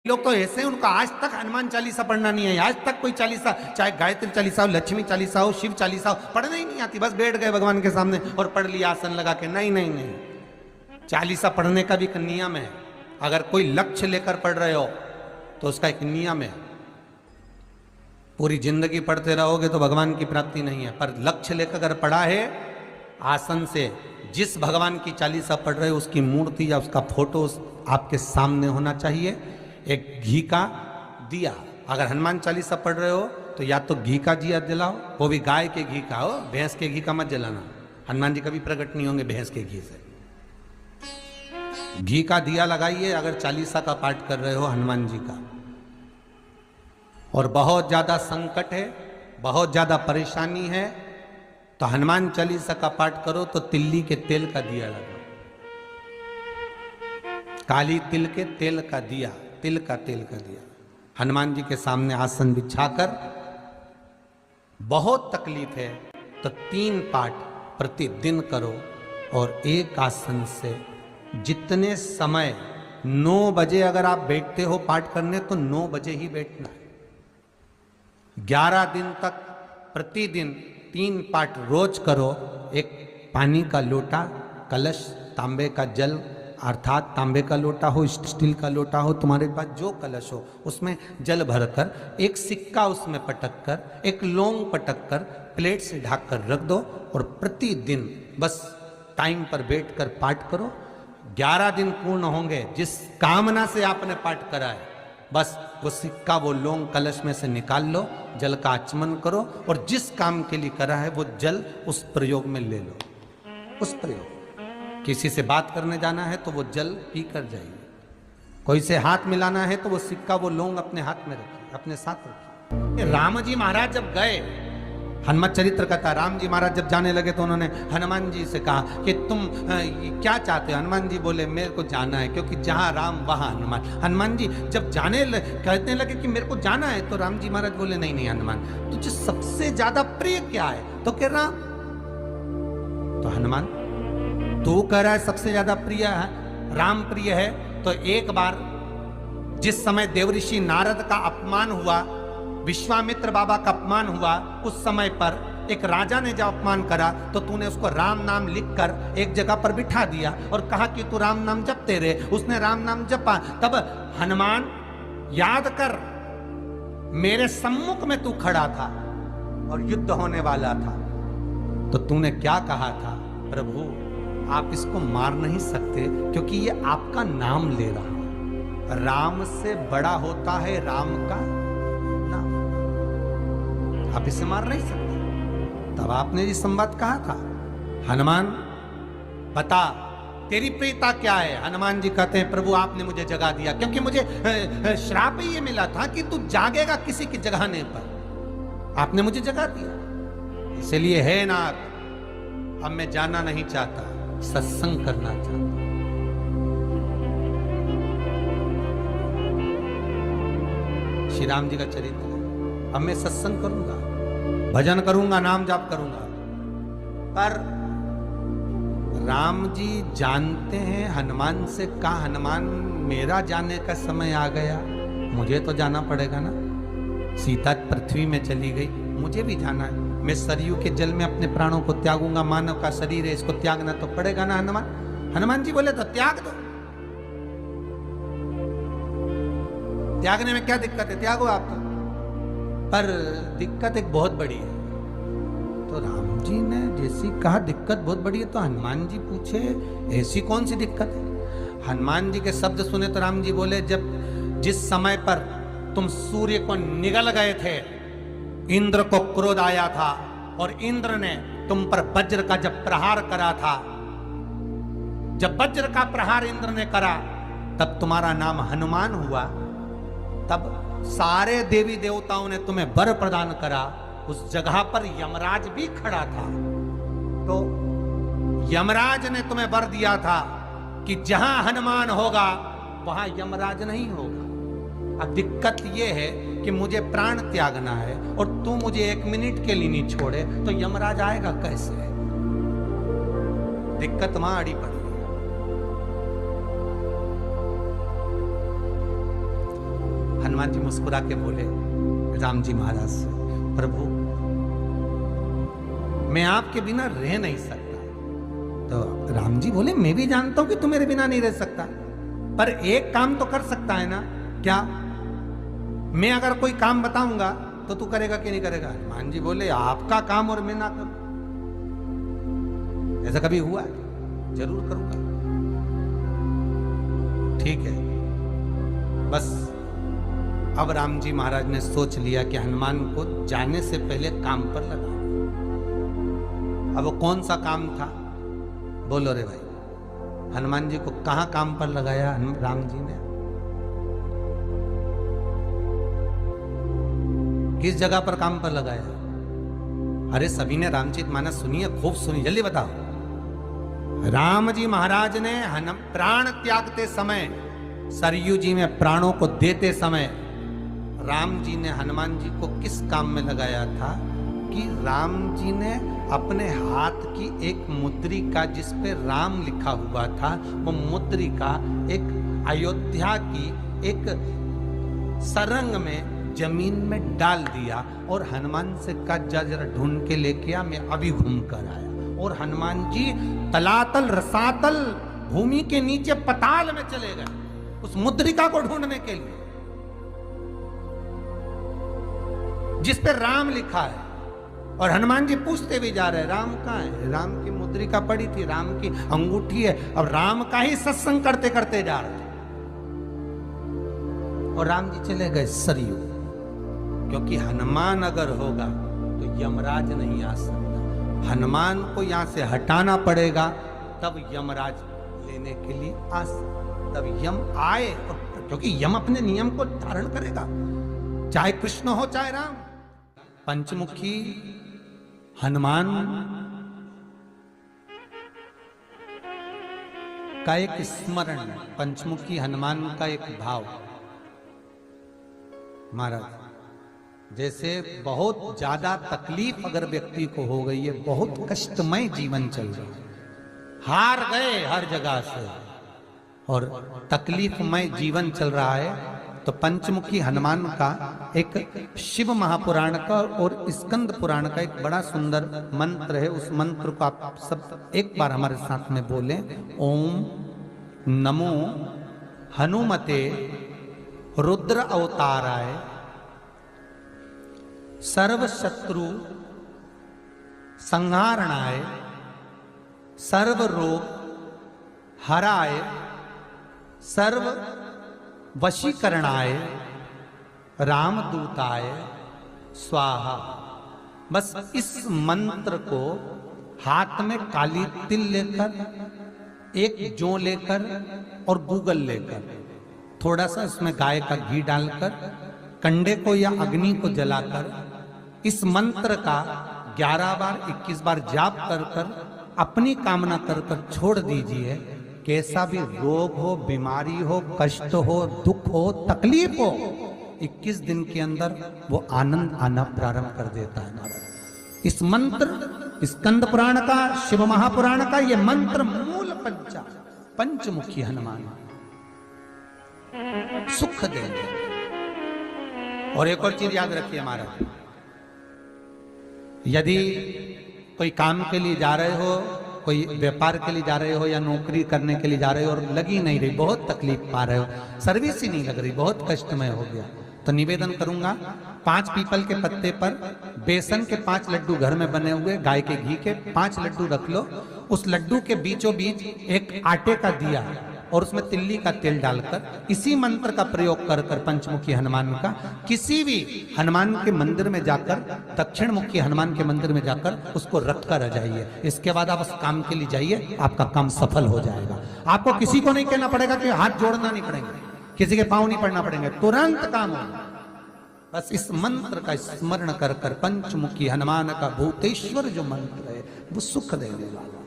लोग तो ऐसे हैं, उनको आज तक हनुमान चालीसा पढ़ना नहीं है, आज तक कोई चालीसा, चाहे गायत्री चालीसा हो, लक्ष्मी चालीसा हो, शिव चालीसा हो, पढ़ना ही नहीं आती। बस बैठ गए भगवान के सामने और पढ़ लिया आसन लगा के। नहीं नहीं नहीं, चालीसा पढ़ने का भी एक नियम है। अगर कोई लक्ष्य लेकर पढ़ रहे हो तो उसका एक नियम है। पूरी जिंदगी पढ़ते रहोगे तो भगवान की प्राप्ति नहीं है, पर लक्ष्य लेकर अगर पढ़ा है आसन से, जिस भगवान की चालीसा पढ़ रहे हो उसकी मूर्ति या उसका फोटो आपके सामने होना चाहिए। एक घी का दिया, अगर हनुमान चालीसा पढ़ रहे हो तो या तो घी का दिया जलाओ, वो भी गाय के घी का हो, भैंस के घी का मत जलाना। हनुमान जी कभी प्रकट नहीं होंगे भैंस के घी से। घी का दिया लगाइए अगर चालीसा का पाठ कर रहे हो हनुमान जी का। और बहुत ज्यादा संकट है, बहुत ज्यादा परेशानी है तो हनुमान चालीसा का पाठ करो तो तिल्ली के तेल का दिया लगाओ, काली तिल के तेल का दिया, तिल का तेल का दिया हनुमान जी के सामने आसन बिछाकर। बहुत तकलीफ है तो 3 पाठ प्रतिदिन करो और एक आसन से जितने समय, 9 बजे अगर आप बैठते हो पाठ करने तो 9 बजे ही बैठना है। 11 दिन तक प्रतिदिन 3 पाठ रोज करो। एक पानी का लोटा, कलश, तांबे का जल, अर्थात तांबे का लोटा हो, स्टील का लोटा हो, तुम्हारे पास जो कलश हो उसमें जल भरकर, एक सिक्का उसमें पटक कर, एक लौंग पटक कर प्लेट से ढक कर रख दो और प्रतिदिन बस टाइम पर बैठकर पाठ करो। 11 दिन पूर्ण होंगे, जिस कामना से आपने पाठ करा है बस वो सिक्का, वो लौंग कलश में से निकाल लो, जल का आचमन करो और जिस काम के लिए करा है वो जल उस प्रयोग में ले लो। उस प्रयोग, किसी से बात करने जाना है तो वो जल पी कर जाइए, कोई से हाथ मिलाना है तो वो सिक्का, वो लौंग अपने हाथ में रखिए, अपने साथ रखिए। राम जी महाराज जब गए, हनुमत चरित्र कहता, राम जी महाराज जब जाने लगे तो उन्होंने हनुमान जी से कहा कि तुम क्या चाहते हो? हनुमान जी बोले मेरे को जाना है, क्योंकि जहां राम वहां हनुमान। हनुमान जी जब कहने लगे कि मेरे को जाना है तो राम जी महाराज बोले नहीं नहीं हनुमान, तुझे सबसे ज्यादा प्रिय क्या है? तो कह राम। तो हनुमान तू कह रहा है सबसे ज्यादा प्रिय है, राम प्रिय है, तो एक बार जिस समय देवऋषि नारद का अपमान हुआ, विश्वामित्र बाबा का अपमान हुआ, उस समय पर एक राजा ने जब अपमान करा तो तूने उसको राम नाम लिखकर एक जगह पर बिठा दिया और कहा कि तू राम नाम जपते रहे। उसने राम नाम जपा। तब हनुमान याद कर, मेरे सम्मुख में तू खड़ा था और युद्ध होने वाला था, तो तूने क्या कहा था? प्रभु आप इसको मार नहीं सकते क्योंकि ये आपका नाम ले रहा है। राम से बड़ा होता है राम का नाम, आप इसे मार नहीं सकते। तब आपने ये संवाद कहा था, हनुमान बता तेरी प्रियता क्या है? हनुमान जी कहते हैं प्रभु आपने मुझे जगा दिया, क्योंकि मुझे श्राप ये मिला था कि तू जागेगा किसी की जगाने पर, आपने मुझे जगा दिया। इसलिए है नाथ, अब मैं जाना नहीं चाहता, सत्संग करना चाहता। श्री राम जी का चरित्र, अब मैं सत्संग करूंगा, भजन करूंगा, नाम जाप करूंगा। पर राम जी जानते हैं हनुमान से कहा, हनुमान मेरा जाने का समय आ गया, मुझे तो जाना पड़ेगा ना। सीता पृथ्वी में चली गई, मुझे भी जाना है। मैं सरयू के जल में अपने प्राणों को त्यागूंगा, मानव का शरीर है, इसको त्यागना तो पड़ेगा ना हनुमान। हनुमान जी बोले तो त्याग दो, त्यागने में क्या दिक्कत है, त्यागो आप तो। पर दिक्कत एक बहुत बड़ी है। तो राम जी ने जैसी कहा दिक्कत बहुत बड़ी है, तो हनुमान जी पूछे ऐसी कौन सी दिक्कत है? हनुमान जी के शब्द सुने तो राम जी बोले, जब जिस समय पर तुम सूर्य को निगल गए थे, इंद्र को क्रोध आया था और इंद्र ने तुम पर वज्र का जब प्रहार करा था, जब वज्र का प्रहार इंद्र ने करा तब तुम्हारा नाम हनुमान हुआ। तब सारे देवी देवताओं ने तुम्हें वर प्रदान करा। उस जगह पर यमराज भी खड़ा था, तो यमराज ने तुम्हें वर दिया था कि जहां हनुमान होगा वहां यमराज नहीं होगा। अब दिक्कत यह है कि मुझे प्राण त्यागना है और तू मुझे 1 मिनट के लिए नहीं छोड़े तो यमराज आएगा कैसे? दिक्कत वहां अड़ी पड़ी। हनुमान जी मुस्कुरा के बोले राम जी महाराज से, प्रभु मैं आपके बिना रह नहीं सकता। तो राम जी बोले मैं भी जानता हूं कि तू मेरे बिना नहीं रह सकता, पर एक काम तो कर सकता है ना। क्या? मैं अगर कोई काम बताऊंगा तो तू करेगा कि नहीं करेगा? हनुमान जी बोले आपका काम और मैं ना करूं, ऐसा कभी हुआ है? जरूर करूंगा। ठीक है। बस अब राम जी महाराज ने सोच लिया कि हनुमान को जाने से पहले काम पर लगा। अब वो कौन सा काम था? बोलो रे भाई। हनुमान जी को कहां काम पर लगाया राम जी ने? किस जगह पर काम पर लगाया? अरे सभी ने रामचरितमानस सुनी है, खूब सुनी, जल्दी बताओ। राम जी महाराज ने प्राण त्यागते समय, सरयू जी में प्राणों को देते समय राम जी ने हनुमान जी को किस काम में लगाया था? कि राम जी ने अपने हाथ की एक मुद्रिका जिस पे राम लिखा हुआ था, वो मुद्रिका एक अयोध्या की एक सरंग में जमीन में डाल दिया और हनुमान से कहा जा जरा ढूंढ के लेके आ, मैं अभी घूम कर आया। और हनुमान जी तलातल रसातल भूमि के नीचे पताल में चले गए उस मुद्रिका को ढूंढने के लिए जिस पे राम लिखा है। और हनुमान जी पूछते भी जा रहे राम कहाँ है? राम की मुद्रिका पड़ी थी, राम की अंगूठी है। अब राम का ही सत्संग करते करते जा रहे थे और राम जी चले गए सरयू, क्योंकि हनुमान अगर होगा तो यमराज नहीं आ सकता। हनुमान को यहां से हटाना पड़ेगा, तब यमराज लेने के लिए आ सकता, तब यम आए। क्योंकि यम अपने नियम को धारण करेगा, चाहे कृष्ण हो चाहे राम। पंचमुखी हनुमान का एक स्मरण, पंचमुखी हनुमान का एक भाव। महाराज जैसे बहुत ज्यादा तकलीफ अगर व्यक्ति को हो गई है, बहुत कष्टमय जीवन चल रहा है, हार गए हर जगह से और तकलीफमय जीवन चल रहा है, तो पंचमुखी हनुमान का एक शिव महापुराण का और स्कंद पुराण का एक बड़ा सुंदर मंत्र है। उस मंत्र को आप सब एक बार हमारे साथ में बोलें। ओम नमो हनुमते रुद्र अवताराय सर्व शत्रु संहारणाय सर्व रोग हराय सर्व वशीकरणाय रामदूताय स्वाहा। बस इस मंत्र को हाथ में काली तिल लेकर, एक जौ लेकर और गूगल लेकर, थोड़ा सा इसमें गाय का घी डालकर, कंडे को या अग्नि को जलाकर इस मंत्र का 11 बार 21 बार जाप कर कर अपनी कामना कर कर छोड़ दीजिए। कैसा भी रोग हो, बीमारी हो, कष्ट हो, दुख हो, तकलीफ हो, 21 दिन के अंदर वो आनंद आना प्रारंभ कर देता है। इस मंत्र, स्कंद पुराण का, शिव महापुराण का ये मंत्र मूल पंचमुखी हनुमान सुख देंगे। और एक और चीज याद रखिए महाराज, यदि कोई काम के लिए जा रहे हो, कोई व्यापार के लिए जा रहे हो या नौकरी करने के लिए जा रहे हो और लगी नहीं रही, बहुत तकलीफ पा रहे हो, सर्विस ही नहीं लग रही, बहुत कष्टमय हो गया, तो निवेदन करूंगा 5 पीपल के पत्ते पर बेसन के 5 लड्डू घर में बने हुए, गाय के घी के 5 लड्डू रख लो। उस लड्डू के बीचों बीच एक आटे का दिया और उसमें तिल्ली का तेल डालकर इसी मंत्र का प्रयोग कर कर पंचमुखी हनुमान का किसी भी हनुमान के मंदिर में जाकर, दक्षिण मुखी हनुमान के मंदिर में जाकर उसको रख कर आ जाइए। इसके बाद आप उस काम के लिए जाइए, आपका काम सफल हो जाएगा। आपको किसी को नहीं कहना पड़ेगा कि हाथ जोड़ना नहीं पड़ेंगे, किसी के पांव नहीं पड़ना पड़ेंगे, तुरंत काम होगा। बस इस मंत्र का स्मरण कर कर पंचमुखी हनुमान का भूतेश्वर जो मंत्र है वो सुख देने वाला।